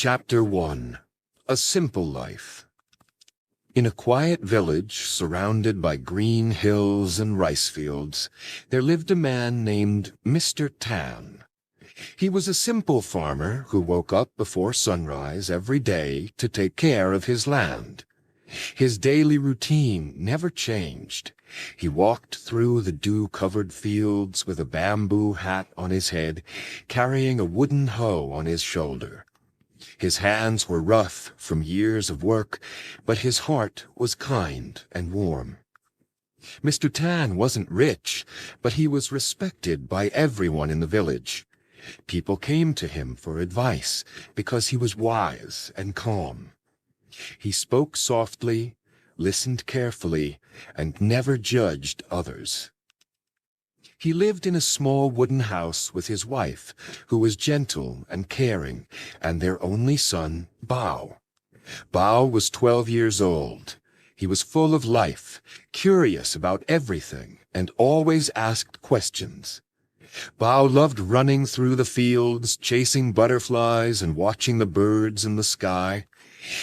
Chapter 1. A Simple Life. In a quiet village surrounded by green hills and rice fields, there lived a man named Mr. Tan. He was a simple farmer who woke up before sunrise every day to take care of his land. His daily routine never changed. He walked through the dew-covered fields with a bamboo hat on his head, carrying a wooden hoe on his shoulder. His hands were rough from years of work, but his heart was kind and warm. Mr. Tan wasn't rich, but he was respected by everyone in the village. People came to him for advice because he was wise and calm. He spoke softly, listened carefully, and never judged others. He lived in a small wooden house with his wife, who was gentle and caring, and their only son, Bao. Bao was 12 years old. He was full of life, curious about everything, and always asked questions. Bao loved running through the fields, chasing butterflies, and watching the birds in the sky.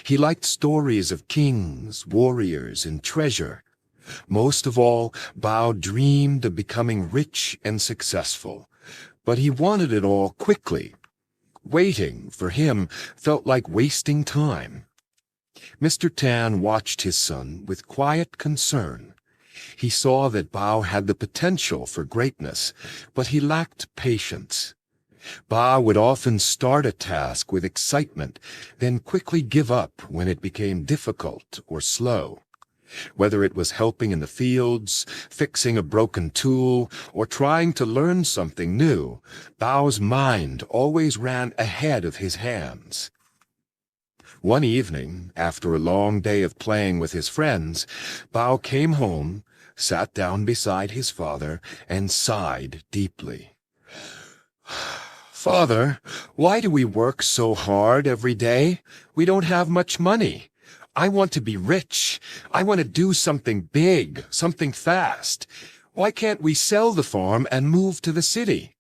He liked stories of kings, warriors, and treasure. Most of all, Bao dreamed of becoming rich and successful, but he wanted it all quickly. Waiting, for him, felt like wasting time. Mr. Tan watched his son with quiet concern. He saw that Bao had the potential for greatness, but he lacked patience. Bao would often start a task with excitement, then quickly give up when it became difficult or slow. Whether it was helping in the fields, fixing a broken tool, or trying to learn something new, Bao's mind always ran ahead of his hands. One evening, after a long day of playing with his friends, Bao came home, sat down beside his father, and sighed deeply. "Father, why do we work so hard every day? We don't have much money. I want to be rich. I want to do something big, something fast. Why can't we sell the farm and move to the city?"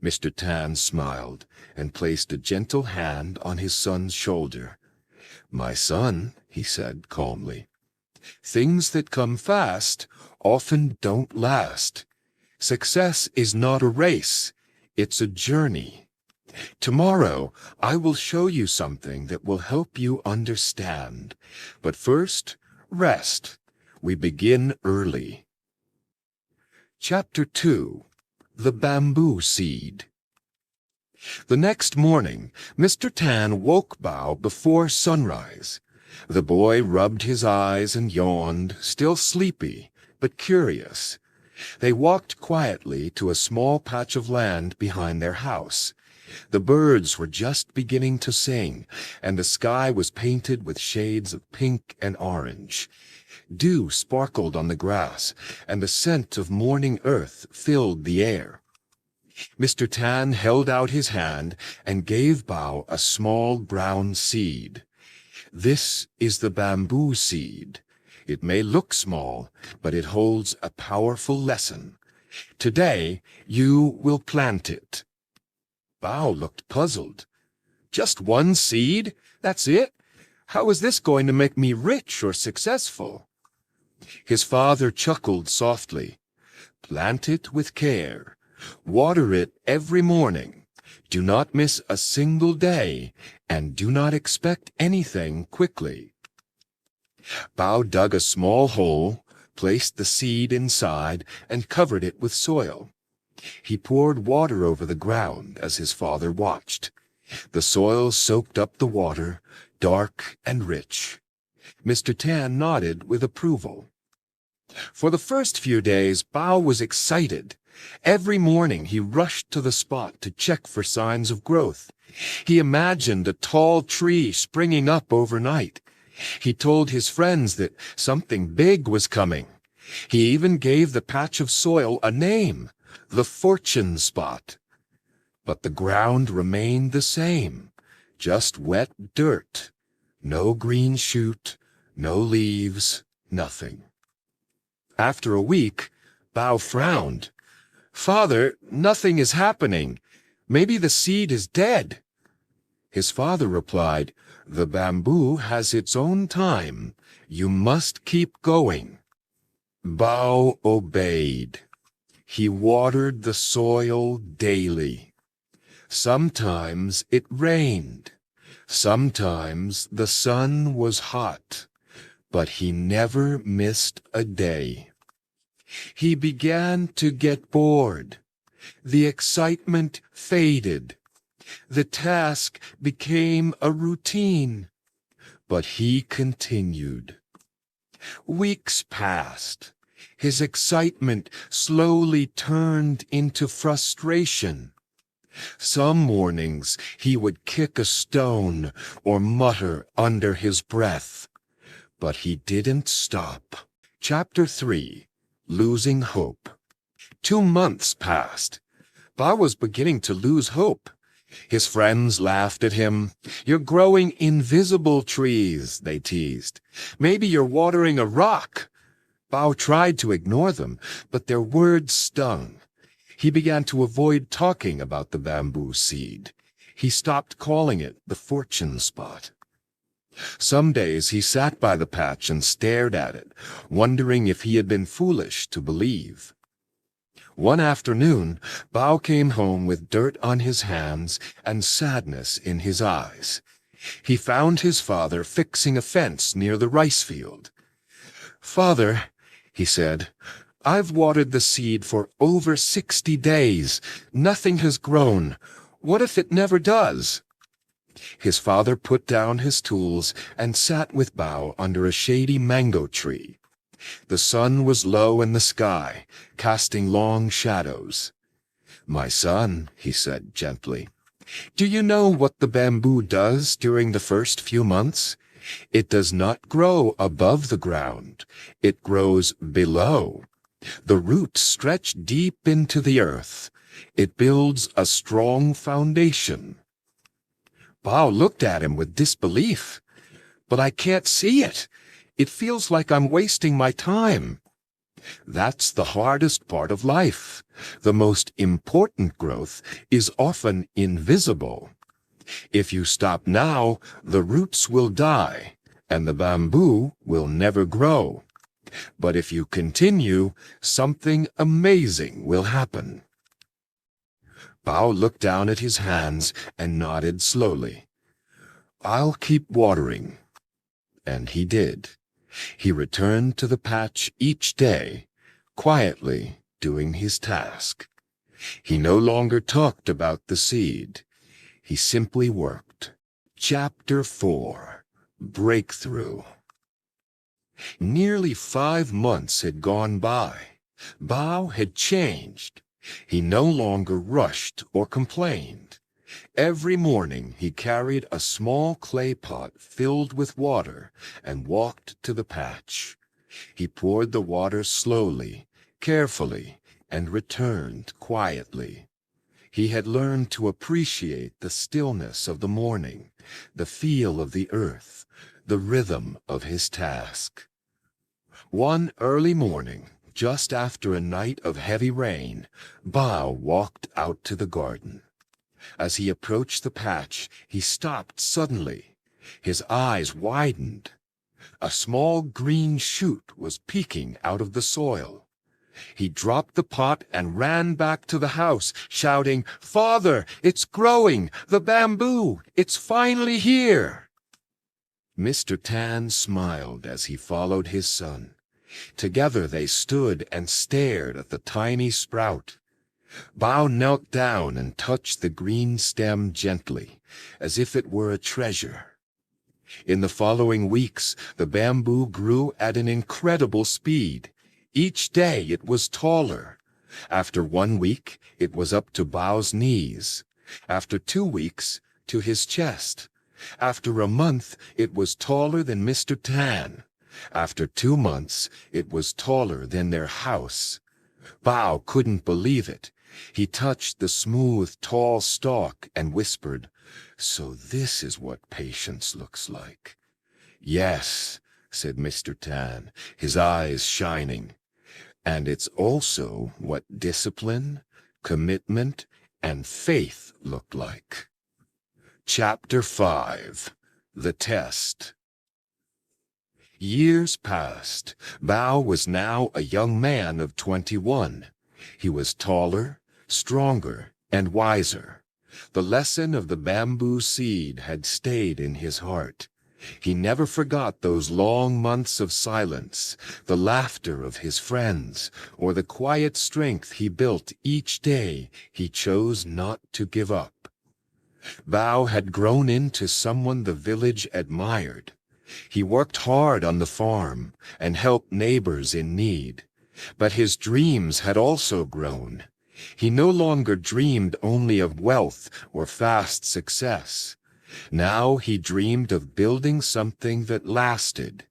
Mr. Tan smiled and placed a gentle hand on his son's shoulder. "My son," he said calmly, "things that come fast often don't last. Success is not a race. It's a journey. Tomorrow, I will show you something that will help you understand. But first, rest. We begin early." Chapter 2. The Bamboo Seed. The next morning, Mr. Tan woke Bao before sunrise. The boy rubbed his eyes and yawned, still sleepy, but curious. They walked quietly to a small patch of land behind their house. The birds were just beginning to sing, and the sky was painted with shades of pink and orange. Dew sparkled on the grass, and the scent of morning earth filled the air. Mr. Tan held out his hand and gave Bao a small brown seed. "This is the bamboo seed. It may look small, but it holds a powerful lesson. Today, you will plant it." Bao looked puzzled. "Just one seed? That's it? How is this going to make me rich or successful?" His father chuckled softly. "Plant it with care. Water it every morning. Do not miss a single day, and do not expect anything quickly." Bao dug a small hole, placed the seed inside, and covered it with soil. He poured water over the ground as his father watched. The soil soaked up the water, dark and rich. Mr. Tan nodded with approval. For the first few days, Bao was excited. Every morning he rushed to the spot to check for signs of growth. He imagined a tall tree springing up overnight. He told his friends that something big was coming. He even gave the patch of soil a name, the fortune spot. But the ground remained the same, just wet dirt. No green shoot, no leaves, nothing. After a week, Bao frowned. "Father, nothing is happening. Maybe the seed is dead." His father replied, "The bamboo has its own time. You must keep going." Bao obeyed. He watered the soil daily. Sometimes it rained. Sometimes the sun was hot. But he never missed a day. He began to get bored. The excitement faded. The task became a routine. But he continued. Weeks passed. His excitement slowly turned into frustration. Some mornings he would kick a stone or mutter under his breath. But he didn't stop. Chapter 3. Losing Hope. 2 months passed. Bao was beginning to lose hope. His friends laughed at him. "You're growing invisible trees," they teased. "Maybe you're watering a rock." Bao tried to ignore them, but their words stung. He began to avoid talking about the bamboo seed. He stopped calling it the fortune spot. Some days he sat by the patch and stared at it, wondering if he had been foolish to believe. One afternoon, Bao came home with dirt on his hands and sadness in his eyes. He found his father fixing a fence near the rice field. "Father," he said, "I've watered the seed for over 60 days. Nothing has grown. What if it never does?" His father put down his tools and sat with Bao under a shady mango tree. The sun was low in the sky, casting long shadows. "My son," he said gently, "do you know what the bamboo does during the first few months? It does not grow above the ground. It grows below. The roots stretch deep into the earth. It builds a strong foundation." Bao looked at him with disbelief. "But I can't see it. It feels like I'm wasting my time." That's the hardest part of life. The most important growth is often invisible. If you stop now, the roots will die, and the bamboo will never grow. But if you continue, something amazing will happen. Bao looked down at his hands and nodded slowly. "I'll keep watering." And he did. He returned to the patch each day, quietly doing his task. He no longer talked about the seed. He simply worked. Chapter 4. Breakthrough. Nearly 5 months had gone by. Bao had changed. He no longer rushed or complained. Every morning he carried a small clay pot filled with water and walked to the patch. He poured the water slowly, carefully, and returned quietly. He had learned to appreciate the stillness of the morning, the feel of the earth, the rhythm of his task. One early morning, just after a night of heavy rain, Bao walked out to the garden. As he approached the patch, he stopped suddenly. His eyes widened. A small green shoot was peeking out of the soil. He dropped the pot and ran back to the house, shouting, "Father, it's growing! The bamboo! It's finally here!" Mr. Tan smiled as he followed his son. Together they stood and stared at the tiny sprout. Bao knelt down and touched the green stem gently, as if it were a treasure. In the following weeks, the bamboo grew at an incredible speed. Each day it was taller. After 1 week, it was up to Bao's knees. After 2 weeks, to his chest. After a month, it was taller than Mr. Tan. After 2 months, it was taller than their house. Bao couldn't believe it. He touched the smooth, tall stalk and whispered, "So this is what patience looks like." "Yes," said Mr. Tan, his eyes shining. "And it's also what discipline, commitment, and faith look like." Chapter 5. The Test. Years passed. Bao was now a young man of 21. He was taller, stronger, and wiser. The lesson of the bamboo seed had stayed in his heart. He never forgot those long months of silence, the laughter of his friends, or the quiet strength he built each day he chose not to give up. Bao had grown into someone the village admired. He worked hard on the farm and helped neighbors in need. But his dreams had also grown. He no longer dreamed only of wealth or fast success. Now he dreamed of building something that lasted.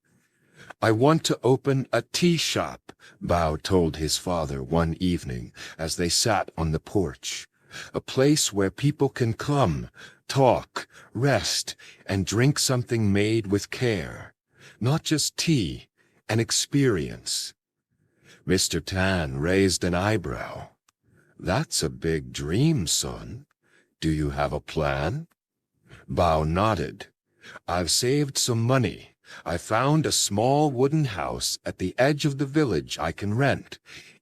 "I want to open a tea shop," Bao told his father one evening as they sat on the porch. "A place where people can come, talk, rest, and drink something made with care. Not just tea, an experience." Mr. Tan raised an eyebrow. "That's a big dream, son. Do you have a plan?" Bao nodded. "I've saved some money. I found a small wooden house at the edge of the village I can rent.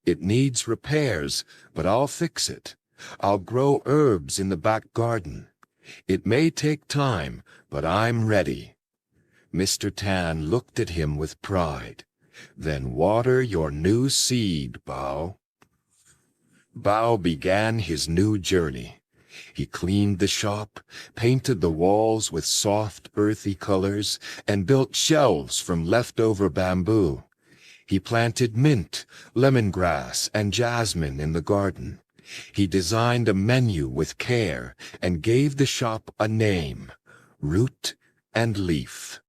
It needs repairs, but I'll fix it. I'll grow herbs in the back garden. It may take time, but I'm ready." Mr. Tan looked at him with pride. "Then water your new seed, Bao." Bao began his new journey. He cleaned the shop, painted the walls with soft, earthy colors, and built shelves from leftover bamboo. He planted mint, lemongrass, and jasmine in the garden. He designed a menu with care and gave the shop a name, Root and Leaf.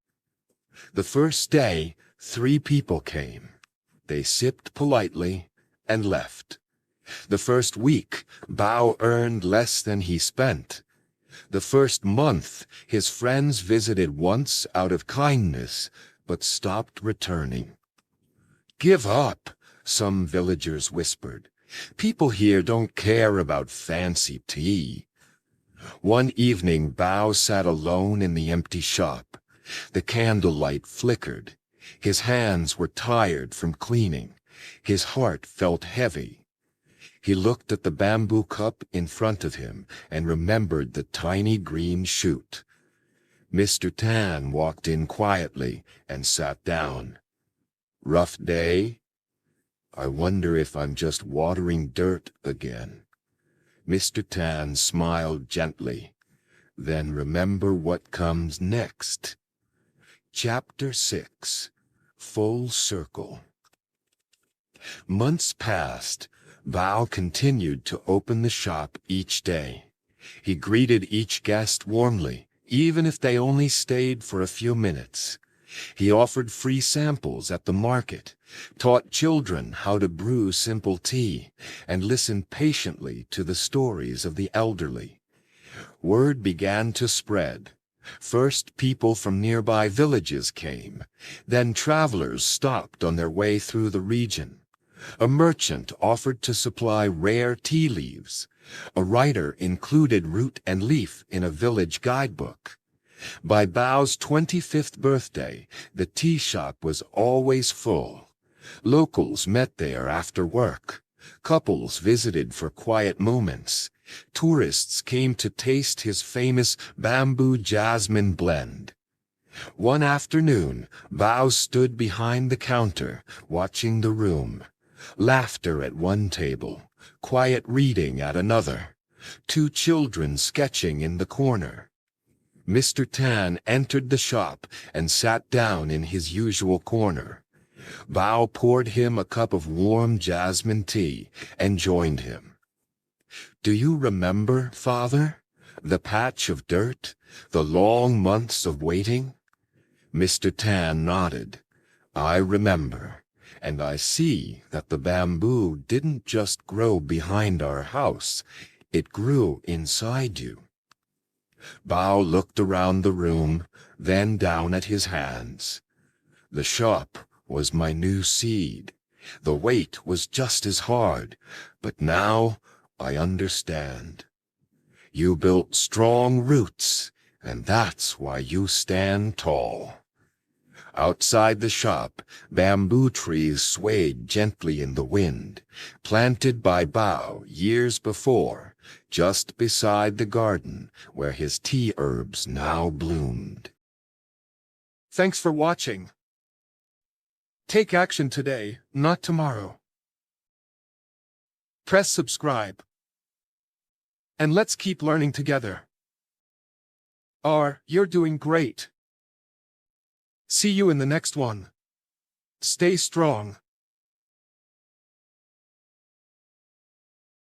The first day, 3 people came. They sipped politely and left. The first week, Bao earned less than he spent. The first month, his friends visited once out of kindness, but stopped returning. "Give up," some villagers whispered. "People here don't care about fancy tea." One evening, Bao sat alone in the empty shop. The candlelight flickered. His hands were tired from cleaning. His heart felt heavy. He looked at the bamboo cup in front of him and remembered the tiny green shoot. Mr. Tan walked in quietly and sat down. "Rough day? I wonder if I'm just watering dirt again." Mr. Tan smiled gently. "Then remember what comes next." Chapter 6. Full Circle. Months passed. Bao continued to open the shop each day. He greeted each guest warmly, even if they only stayed for a few minutes. He offered free samples at the market, taught children how to brew simple tea, and listened patiently to the stories of the elderly. Word began to spread. First, people from nearby villages came. Then travelers stopped on their way through the region. A merchant offered to supply rare tea leaves. A writer included root and leaf in a village guidebook. By Bao's 25th birthday, the tea shop was always full. Locals met there after work. Couples visited for quiet moments. Tourists came to taste his famous bamboo jasmine blend. One afternoon, Bao stood behind the counter, watching the room. Laughter at one table, quiet reading at another. 2 children sketching in the corner. Mr. Tan entered the shop and sat down in his usual corner. Bao poured him a cup of warm jasmine tea and joined him. "Do you remember, father? The patch of dirt, the long months of waiting?" Mr. Tan nodded. "I remember, and I see that the bamboo didn't just grow behind our house, it grew inside you." Bao looked around the room, then down at his hands. "The shop was my new seed. The weight was just as hard, but now I understand. You built strong roots, and that's why you stand tall. Outside the shop, bamboo trees swayed gently in the wind, planted by Bao years before, just beside the garden where his tea herbs now bloomed. Thanks for watching. Take action today, not tomorrow. Press subscribe. And let's keep learning together. You're doing great. See you in the next one. Stay strong.